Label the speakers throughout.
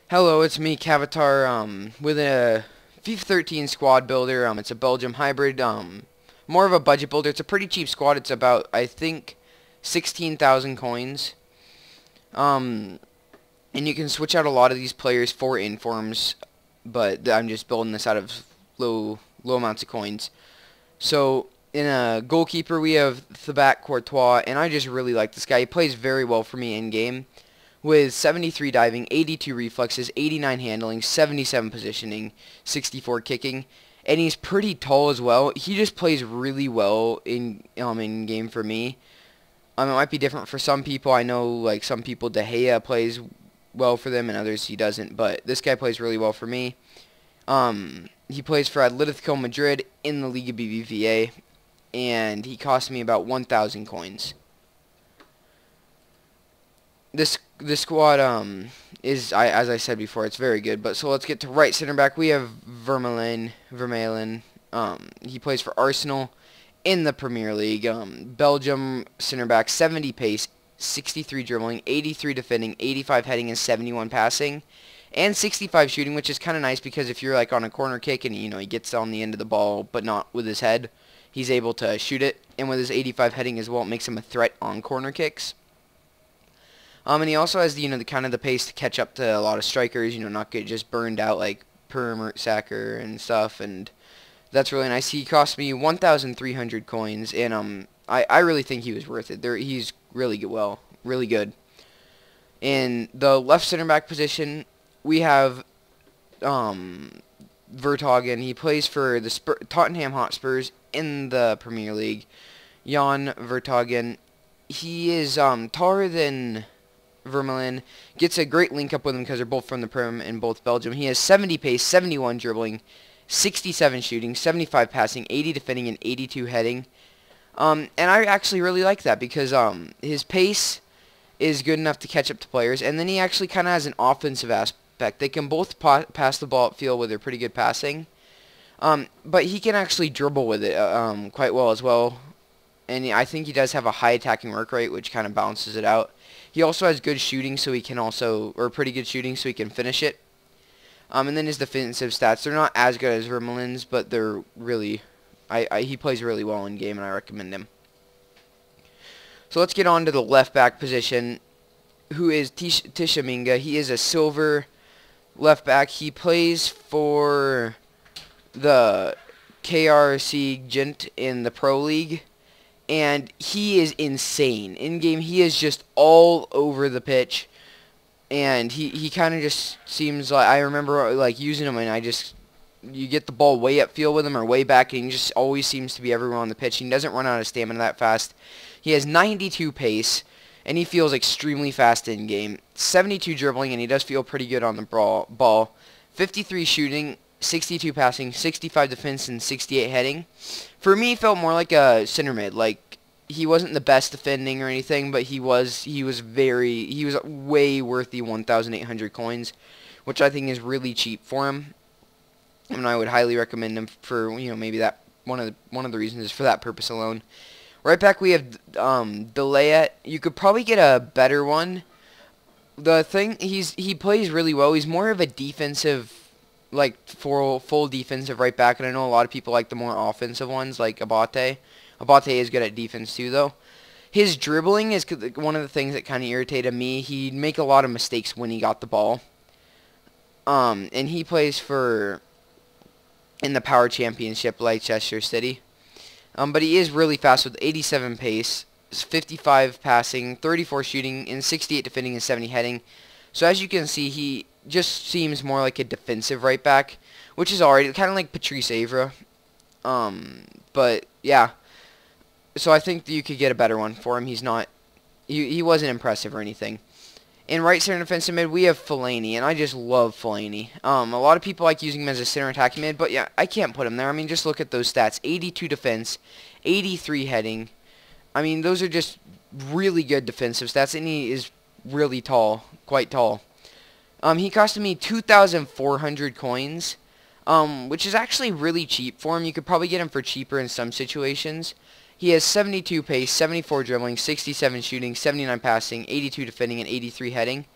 Speaker 1: Hello, it's me, Cavatar, with a FIFA 13 squad builder. It's a Belgium hybrid, more of a budget builder. It's a pretty cheap squad. It's about, I think, 16,000 coins. And you can switch out a lot of these players for informs, but I'm just building this out of low amounts of coins. So, in a goalkeeper, we have Thibaut Courtois, and I just really like this guy. He plays very well for me in-game, with 73 diving, 82 reflexes, 89 handling, 77 positioning, 64 kicking, and he's pretty tall as well. He just plays really well in game for me. It might be different for some people. I know like some people De Gea plays well for them and others he doesn't, but this guy plays really well for me. He plays for Atletico Madrid in the Liga BBVA, and he cost me about 1,000 coins. This squad is, as I said before, it's very good. But so let's get to right center back. We have Vermaelen. He plays for Arsenal in the Premier League. Belgium center back, 70 pace, 63 dribbling, 83 defending, 85 heading, and 71 passing, and 65 shooting, which is kind of nice because if you're like on a corner kick and he gets on the end of the ball but not with his head, he's able to shoot it. And with his 85 heading as well, it makes him a threat on corner kicks. And he also has the kind of the pace to catch up to a lot of strikers, not get just burned out like Mertesacker and stuff, and that's really nice. He cost me 1,300 coins, and I really think he was worth it. He's really good, really good. In the left center back position, we have Vertonghen. He plays for the Tottenham Hotspurs in the Premier League. Jan Vertonghen. He is taller than Vermaelen, gets a great link up with him because they're both from the Prem in both Belgium. He has 70 pace, 71 dribbling, 67 shooting, 75 passing, 80 defending, and 82 heading. And I actually really like that because his pace is good enough to catch up to players, and then he actually kind of has an offensive aspect. They can both pass the ball upfield with their pretty good passing, but he can actually dribble with it quite well as well. And I think he does have a high attacking work rate, which kind of balances it out. He also has good shooting, so he can or pretty good shooting, so he can finish it. And then his defensive stats, they're not as good as Vermaelen's, but they're really, he plays really well in game, and I recommend him. So let's get on to the left back position, who is Tishaminga. He is a silver left back. He plays for the KRC Gent in the Pro League. And he is insane. In-game, he is just all over the pitch. And he kind of just seems like, I remember like using him, and you get the ball way upfield with him or way back, and he just always seems to be everywhere on the pitch. He doesn't run out of stamina that fast. He has 92 pace, and he feels extremely fast in-game. 72 dribbling, and he does feel pretty good on the ball. 53 shooting, 62 passing, 65 defense, and 68 heading. For me, he felt more like a center mid. Like, he wasn't the best defending or anything, but he was way worth the 1,800 coins, which I think is really cheap for him. And I would highly recommend him for, maybe that one of the reasons is for that purpose alone. Right back we have Delayet. You could probably get a better one. The thing, he plays really well. He's more of a defensive, like full defensive right back, and I know a lot of people like the more offensive ones, like Abate. Abate is good at defense too, though. His dribbling is one of the things that kind of irritated me. He'd make a lot of mistakes when he got the ball. And he plays in the Power Championship, Leicester City. But he is really fast with 87 pace, 55 passing, 34 shooting, and 68 defending and 70 heading. So as you can see, he just seems more like a defensive right back, which is alright, kind of like Patrice Evra. But yeah, so I think that you could get a better one for him. He wasn't impressive or anything. In right center defensive mid, we have Fellaini, and I just love Fellaini. A lot of people like using him as a center attacking mid, but yeah, I can't put him there. I mean, just look at those stats: 82 defense, 83 heading. I mean, those are just really good defensive stats, and he is really tall, quite tall. He costed me 2,400 coins, which is actually really cheap for him. You could probably get him for cheaper in some situations. He has 72 pace, 74 dribbling, 67 shooting, 79 passing, 82 defending, and 83 heading.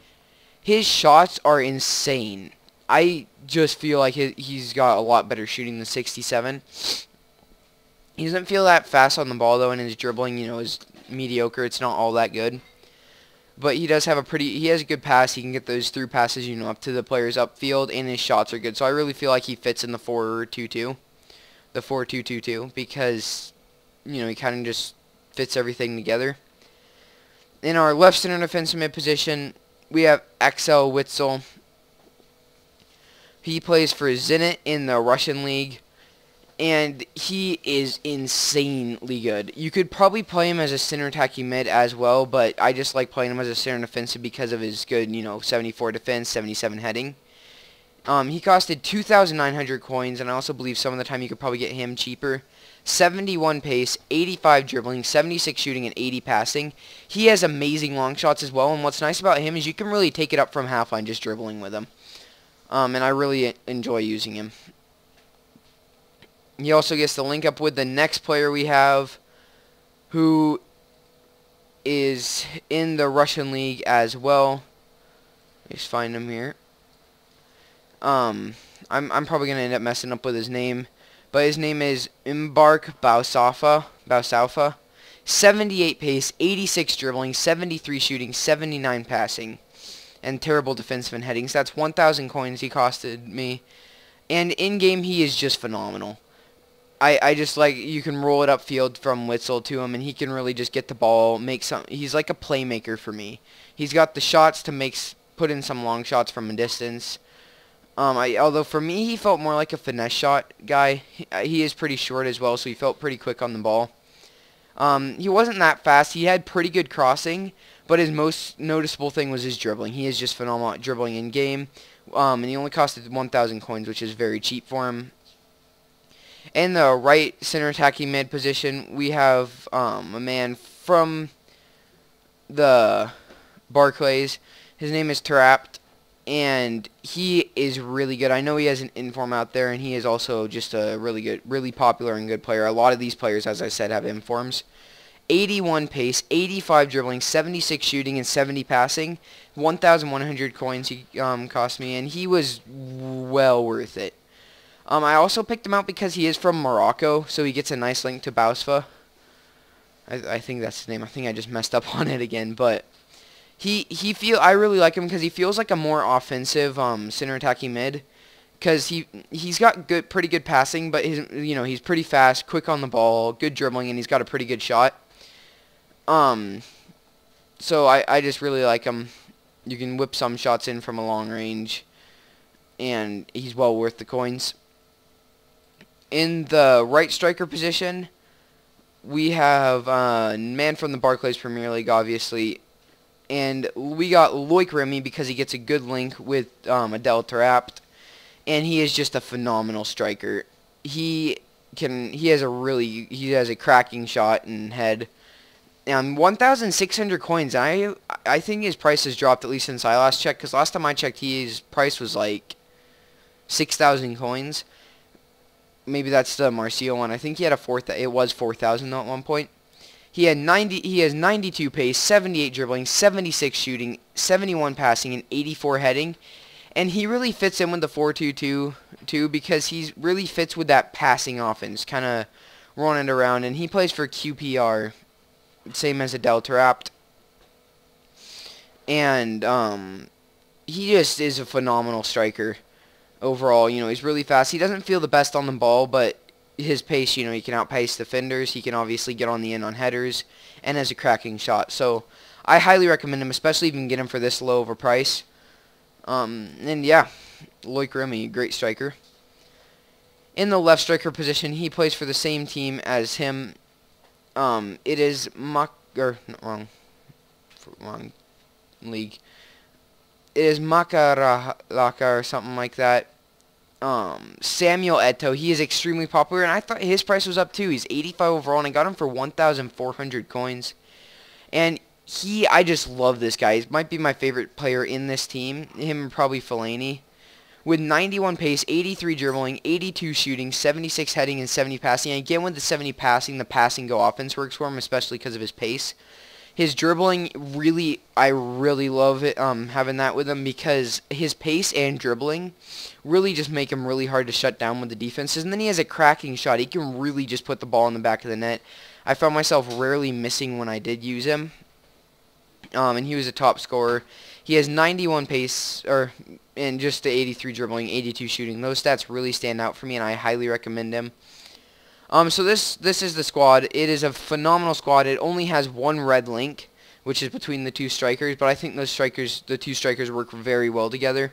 Speaker 1: His shots are insane. I just feel like he's got a lot better shooting than 67. He doesn't feel that fast on the ball, though, and his dribbling, is mediocre. It's not all that good. But he does have he has a good pass. He can get those through passes, up to the players upfield, and his shots are good. So I really feel like he fits in the 4-2-2. The 4-2-2-2, because, he kind of just fits everything together. In our left center defensive mid position, we have Axel Witsel. He plays for Zenit in the Russian league, and he is insanely good. You could probably play him as a center attacking mid as well, but I just like playing him as a center defensive because of his good, 74 defense, 77 heading. He costed 2,900 coins, and I also believe some of the time you could probably get him cheaper. 71 pace, 85 dribbling, 76 shooting, and 80 passing. He has amazing long shots as well, and what's nice about him is you can really take it up from half line just dribbling with him. And I really enjoy using him. He also gets to link up with the next player we have, who is in the Russian league as well. Let's find him here. I'm probably gonna end up messing up with his name, but his name is Imbark Bausaufa. 78 pace, 86 dribbling, 73 shooting, 79 passing, and terrible defensive and headings. That's 1,000 coins he costed me, and in game he is just phenomenal. I just like, you can roll it upfield from Witsel to him, and he can really just get the ball, he's like a playmaker for me. He's got the shots to put in some long shots from a distance. Although for me, he felt more like a finesse shot guy. He is pretty short as well, so he felt pretty quick on the ball. He wasn't that fast. He had pretty good crossing, but his most noticeable thing was his dribbling. He is just phenomenal at dribbling in game, and he only costed 1,000 coins, which is very cheap for him. In the right center attacking mid position, we have a man from the Barclays. His name is Trapped, and he is really good. I know he has an inform out there, and he is also just a really popular and good player. A lot of these players, as I said, have informs. 81 pace, 85 dribbling, 76 shooting, and 70 passing. 1,100 coins he cost me, and he was well worth it. I also picked him out because he is from Morocco, so he gets a nice link to Bausfa. I think that's his name. I think I just messed up on it again, but I really like him because he feels like a more offensive center attacking mid, because he's got pretty good passing, but he's pretty fast, quick on the ball, good dribbling, and he's got a pretty good shot. So I just really like him. You can whip some shots in from a long range, and he's well worth the coins. In the right striker position, we have a man from the Barclays Premier League, obviously, and we got Loic Remy because he gets a good link with Adel Tarapt, and he is just a phenomenal striker. He has a cracking shot and head. 1,600 coins. I think his price has dropped, at least since I last checked, because last time I checked his price was like 6,000 coins. Maybe that's the Marcio one. I think he had it was 4,000 though at one point. He has 92 pace, 78 dribbling, 76 shooting, 71 passing, and 84 heading. And he really fits in with the 4-2-2 because he really fits with that passing offense, kind of running it around. And he plays for QPR, same as Adel Tarapt. And he just is a phenomenal striker. Overall, he's really fast. He doesn't feel the best on the ball, but his pace, he can outpace defenders. He can obviously get on the end on headers, and has a cracking shot. So I highly recommend him, especially if you can get him for this low of a price. And yeah, Loic Remy, great striker. In the left striker position, he plays for the same team as him. It is wrong league. It is Makaralaka or something like that. Samuel Eto'o, he is extremely popular, and I thought his price was up too. He's 85 overall, and I got him for 1,400 coins. And I just love this guy. He might be my favorite player in this team. Him and probably Fellaini. With 91 pace, 83 dribbling, 82 shooting, 76 heading, and 70 passing. And again, with the 70 passing, the passing go offense works for him, especially because of his pace. His dribbling, really, I really love it, having that with him, because his pace and dribbling really just make him really hard to shut down with the defenses. And then he has a cracking shot. He can really just put the ball in the back of the net. I found myself rarely missing when I did use him. And he was a top scorer. He has 91 pace, and just the 83 dribbling, 82 shooting. Those stats really stand out for me, and I highly recommend him. So this is the squad. It is a phenomenal squad. It only has one red link, which is between the two strikers, but I think the two strikers work very well together.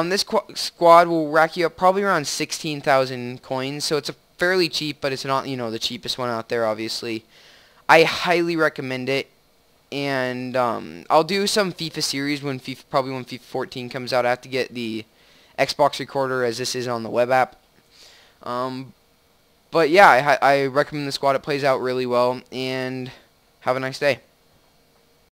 Speaker 1: This squad will rack you up probably around 16,000 coins, so it's a fairly cheap, but it's not, the cheapest one out there, obviously. I highly recommend it, and I'll do some FIFA series probably when FIFA 14 comes out. I have to get the Xbox recorder, as this is on the web app. But yeah, I recommend the squad. It plays out really well, and have a nice day.